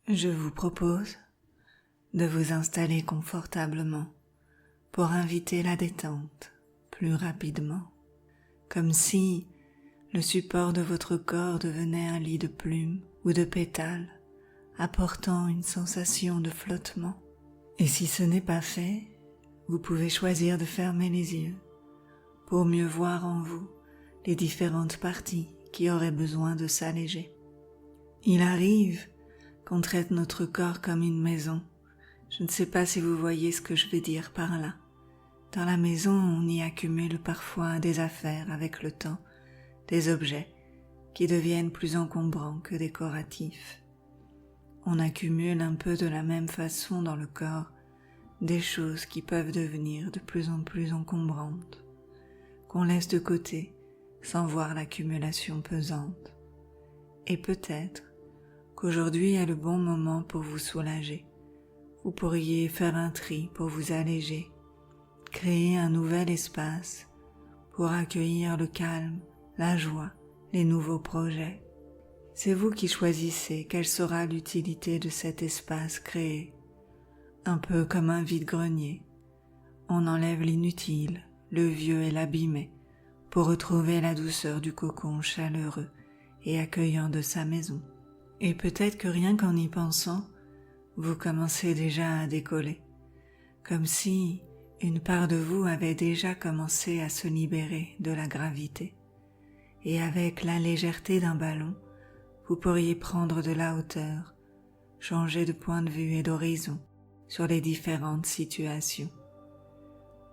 Je vous propose de vous installer confortablement pour inviter la détente plus rapidement, comme si le support de votre corps devenait un lit de plumes ou de pétales, apportant une sensation de flottement. Et si ce n'est pas fait, vous pouvez choisir de fermer les yeux pour mieux voir en vous les différentes parties qui auraient besoin de s'alléger. Il arrive qu'on traite notre corps comme une maison. Je ne sais pas si vous voyez ce que je veux dire par là. Dans la maison, on y accumule parfois des affaires avec le temps, des objets qui deviennent plus encombrants que décoratifs. On accumule un peu de la même façon dans le corps des choses qui peuvent devenir de plus en plus encombrantes, qu'on laisse de côté sans voir l'accumulation pesante. Et peut-être qu'aujourd'hui est le bon moment pour vous soulager. Vous pourriez faire un tri pour vous alléger, créer un nouvel espace pour accueillir le calme, la joie, les nouveaux projets. C'est vous qui choisissez quelle sera l'utilité de cet espace créé. Un peu comme un vide-grenier, on enlève l'inutile, le vieux et l'abîmé pour retrouver la douceur du cocon chaleureux et accueillant de sa maison. Et peut-être que rien qu'en y pensant, vous commencez déjà à décoller, comme si une part de vous avait déjà commencé à se libérer de la gravité. Et avec la légèreté d'un ballon, vous pourriez prendre de la hauteur, changer de point de vue et d'horizon sur les différentes situations.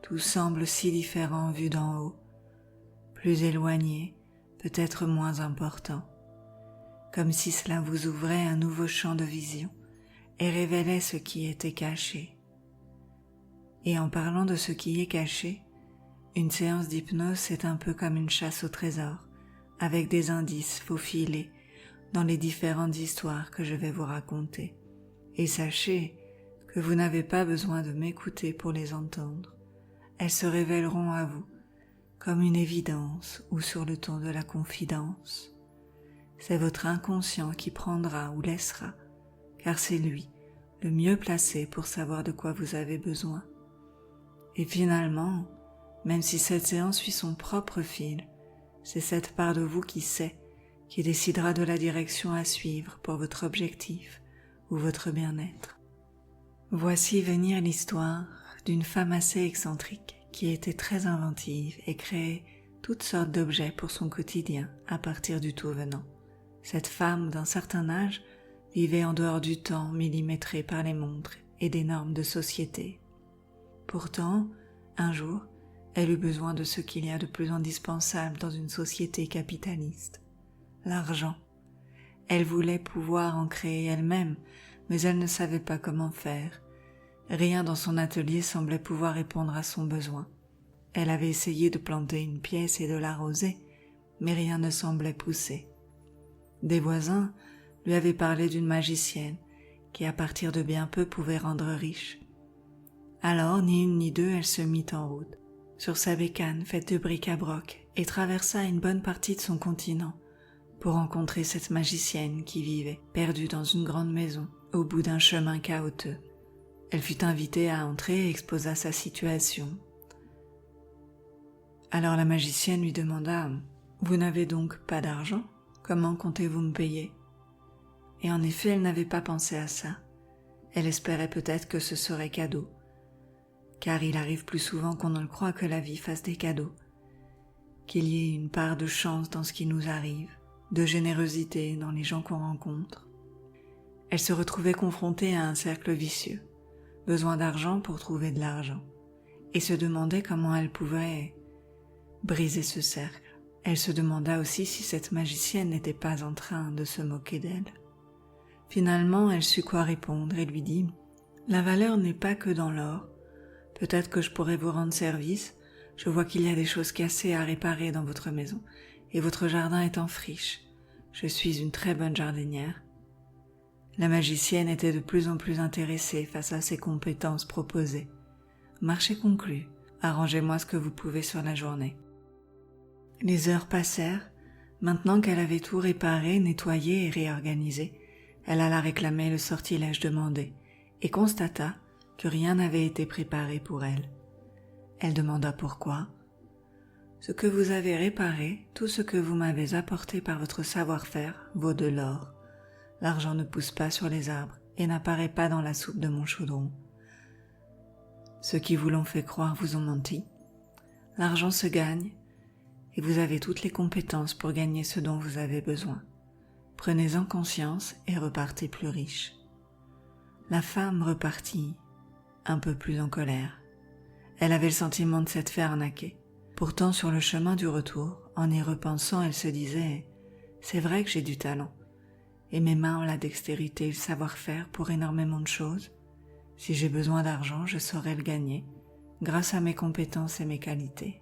Tout semble si différent vu d'en haut, plus éloigné, peut-être moins important, comme si cela vous ouvrait un nouveau champ de vision et révélait ce qui était caché. Et en parlant de ce qui est caché, une séance d'hypnose c'est un peu comme une chasse au trésor, avec des indices faufilés dans les différentes histoires que je vais vous raconter. Et sachez que vous n'avez pas besoin de m'écouter pour les entendre. Elles se révéleront à vous comme une évidence ou sur le ton de la confidence. C'est votre inconscient qui prendra ou laissera, car c'est lui le mieux placé pour savoir de quoi vous avez besoin. Et finalement, même si cette séance suit son propre fil, c'est cette part de vous qui sait, qui décidera de la direction à suivre pour votre objectif ou votre bien-être. Voici venir l'histoire d'une femme assez excentrique qui était très inventive et créait toutes sortes d'objets pour son quotidien à partir du tout venant. Cette femme d'un certain âge vivait en dehors du temps millimétré par les montres et des normes de société. Pourtant, un jour, elle eut besoin de ce qu'il y a de plus indispensable dans une société capitaliste, l'argent. Elle voulait pouvoir en créer elle-même, mais elle ne savait pas comment faire. Rien dans son atelier semblait pouvoir répondre à son besoin. Elle avait essayé de planter une pièce et de l'arroser, mais rien ne semblait pousser. Des voisins lui avaient parlé d'une magicienne qui, à partir de bien peu, pouvait rendre riche. Alors, ni une ni deux, elle se mit en route, sur sa bécane faite de bric-à-broc, et traversa une bonne partie de son continent pour rencontrer cette magicienne qui vivait, perdue dans une grande maison, au bout d'un chemin chaotique. Elle fut invitée à entrer et exposa sa situation. Alors la magicienne lui demanda « Vous n'avez donc pas d'argent ? Comment comptez-vous me payer ?» Et en effet, elle n'avait pas pensé à ça. Elle espérait peut-être que ce serait cadeau, car il arrive plus souvent qu'on ne le croit que la vie fasse des cadeaux, qu'il y ait une part de chance dans ce qui nous arrive, de générosité dans les gens qu'on rencontre. Elle se retrouvait confrontée à un cercle vicieux, besoin d'argent pour trouver de l'argent, et se demandait comment elle pouvait briser ce cercle. Elle se demanda aussi si cette magicienne n'était pas en train de se moquer d'elle. Finalement, elle sut quoi répondre et lui dit « La valeur n'est pas que dans l'or. Peut-être que je pourrais vous rendre service. Je vois qu'il y a des choses cassées à réparer dans votre maison, et votre jardin est en friche. Je suis une très bonne jardinière. » La magicienne était de plus en plus intéressée face à ses compétences proposées. « Marché conclu. Arrangez-moi ce que vous pouvez sur la journée. » Les heures passèrent. Maintenant qu'elle avait tout réparé, nettoyé et réorganisé, Elle alla réclamer le sortilège demandé et constata que rien n'avait été préparé pour elle. Elle demanda pourquoi. « Ce que vous avez réparé, tout ce que vous m'avez apporté par votre savoir-faire vaut de l'or. L'argent ne pousse pas sur les arbres et n'apparaît pas dans la soupe de mon chaudron. Ceux qui vous l'ont fait croire vous ont menti. L'argent se gagne et vous avez toutes les compétences pour gagner ce dont vous avez besoin. Prenez-en conscience et repartez plus riche. » La femme repartit un peu plus en colère. Elle avait le sentiment de s'être fait arnaquer. Pourtant, sur le chemin du retour, en y repensant, elle se disait « C'est vrai que j'ai du talent, et mes mains ont la dextérité et le savoir-faire pour énormément de choses. Si j'ai besoin d'argent, je saurai le gagner, grâce à mes compétences et mes qualités. »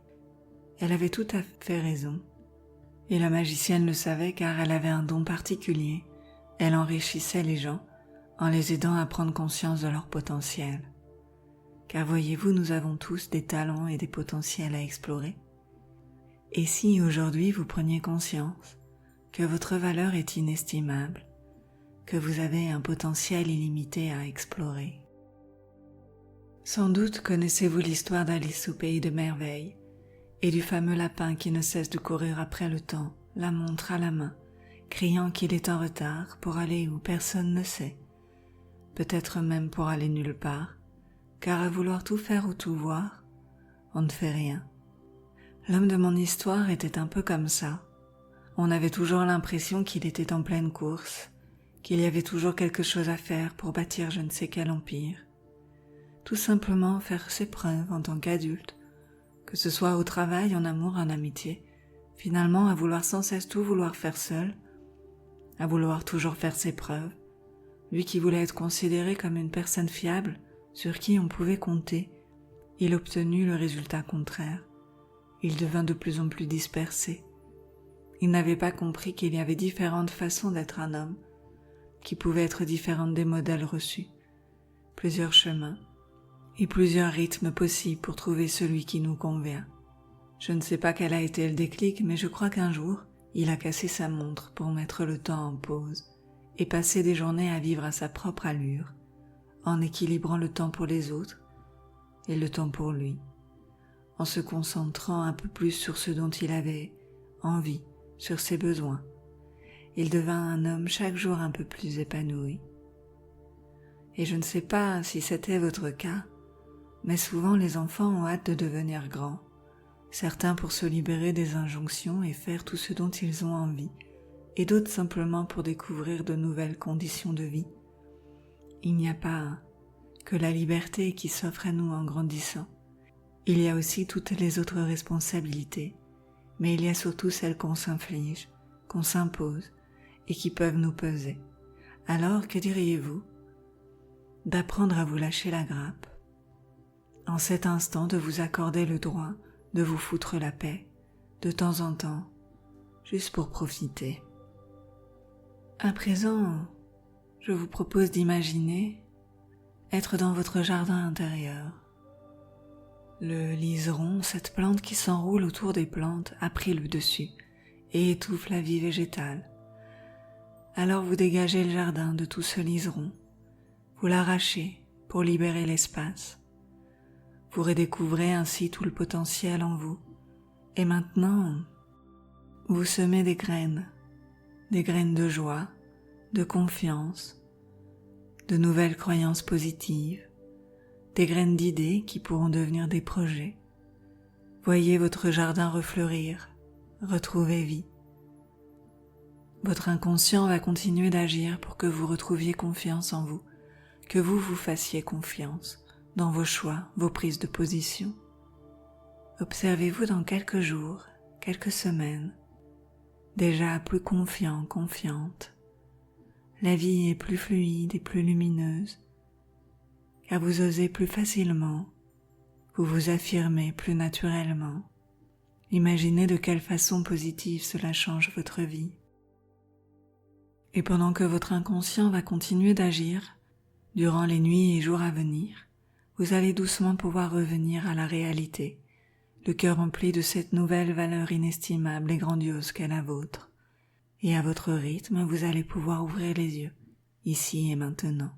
Elle avait tout à fait raison. Et la magicienne le savait car elle avait un don particulier. Elle enrichissait les gens en les aidant à prendre conscience de leur potentiel. Car voyez-vous, nous avons tous des talents et des potentiels à explorer. Et si aujourd'hui vous preniez conscience que votre valeur est inestimable, que vous avez un potentiel illimité à explorer. Sans doute connaissez-vous l'histoire d'Alice au pays de merveilles et du fameux lapin qui ne cesse de courir après le temps, la montre à la main, criant qu'il est en retard pour aller où personne ne sait, peut-être même pour aller nulle part, car à vouloir tout faire ou tout voir, on ne fait rien. L'homme de mon histoire était un peu comme ça. On avait toujours l'impression qu'il était en pleine course, qu'il y avait toujours quelque chose à faire pour bâtir je ne sais quel empire. Tout simplement faire ses preuves en tant qu'adulte, que ce soit au travail, en amour, en amitié, finalement à vouloir sans cesse tout vouloir faire seul, à vouloir toujours faire ses preuves, lui qui voulait être considéré comme une personne fiable, sur qui on pouvait compter, il obtenut le résultat contraire. Il devint de plus en plus dispersé. Il n'avait pas compris qu'il y avait différentes façons d'être un homme, qui pouvaient être différentes des modèles reçus, plusieurs chemins et plusieurs rythmes possibles pour trouver celui qui nous convient. Je ne sais pas quel a été le déclic, mais je crois qu'un jour, il a cassé sa montre pour mettre le temps en pause et passer des journées à vivre à sa propre allure, en équilibrant le temps pour les autres et le temps pour lui, en se concentrant un peu plus sur ce dont il avait envie, sur ses besoins. Il devint un homme chaque jour un peu plus épanoui. Et je ne sais pas si c'était votre cas, mais souvent les enfants ont hâte de devenir grands, certains pour se libérer des injonctions et faire tout ce dont ils ont envie, et d'autres simplement pour découvrir de nouvelles conditions de vie. Il n'y a pas que la liberté qui s'offre à nous en grandissant. Il y a aussi toutes les autres responsabilités, mais il y a surtout celles qu'on s'inflige, qu'on s'impose et qui peuvent nous peser. Alors, que diriez-vous d'apprendre à vous lâcher la grappe, en cet instant de vous accorder le droit de vous foutre la paix, de temps en temps, juste pour profiter. À présent, je vous propose d'imaginer être dans votre jardin intérieur. Le liseron, cette plante qui s'enroule autour des plantes, a pris le dessus et étouffe la vie végétale. Alors vous dégagez le jardin de tout ce liseron, vous l'arrachez pour libérer l'espace. Vous redécouvrez ainsi tout le potentiel en vous. Et maintenant, vous semez des graines de joie, de confiance, de nouvelles croyances positives, des graines d'idées qui pourront devenir des projets. Voyez votre jardin refleurir, retrouver vie. Votre inconscient va continuer d'agir pour que vous retrouviez confiance en vous, que vous vous fassiez confiance dans vos choix, vos prises de position. Observez-vous dans quelques jours, quelques semaines, déjà plus confiant, confiante. La vie est plus fluide et plus lumineuse, car vous osez plus facilement, vous vous affirmez plus naturellement. Imaginez de quelle façon positive cela change votre vie. Et pendant que votre inconscient va continuer d'agir, durant les nuits et jours à venir, vous allez doucement pouvoir revenir à la réalité, le cœur rempli de cette nouvelle valeur inestimable et grandiose qu'est la vôtre. Et à votre rythme, vous allez pouvoir ouvrir les yeux, ici et maintenant.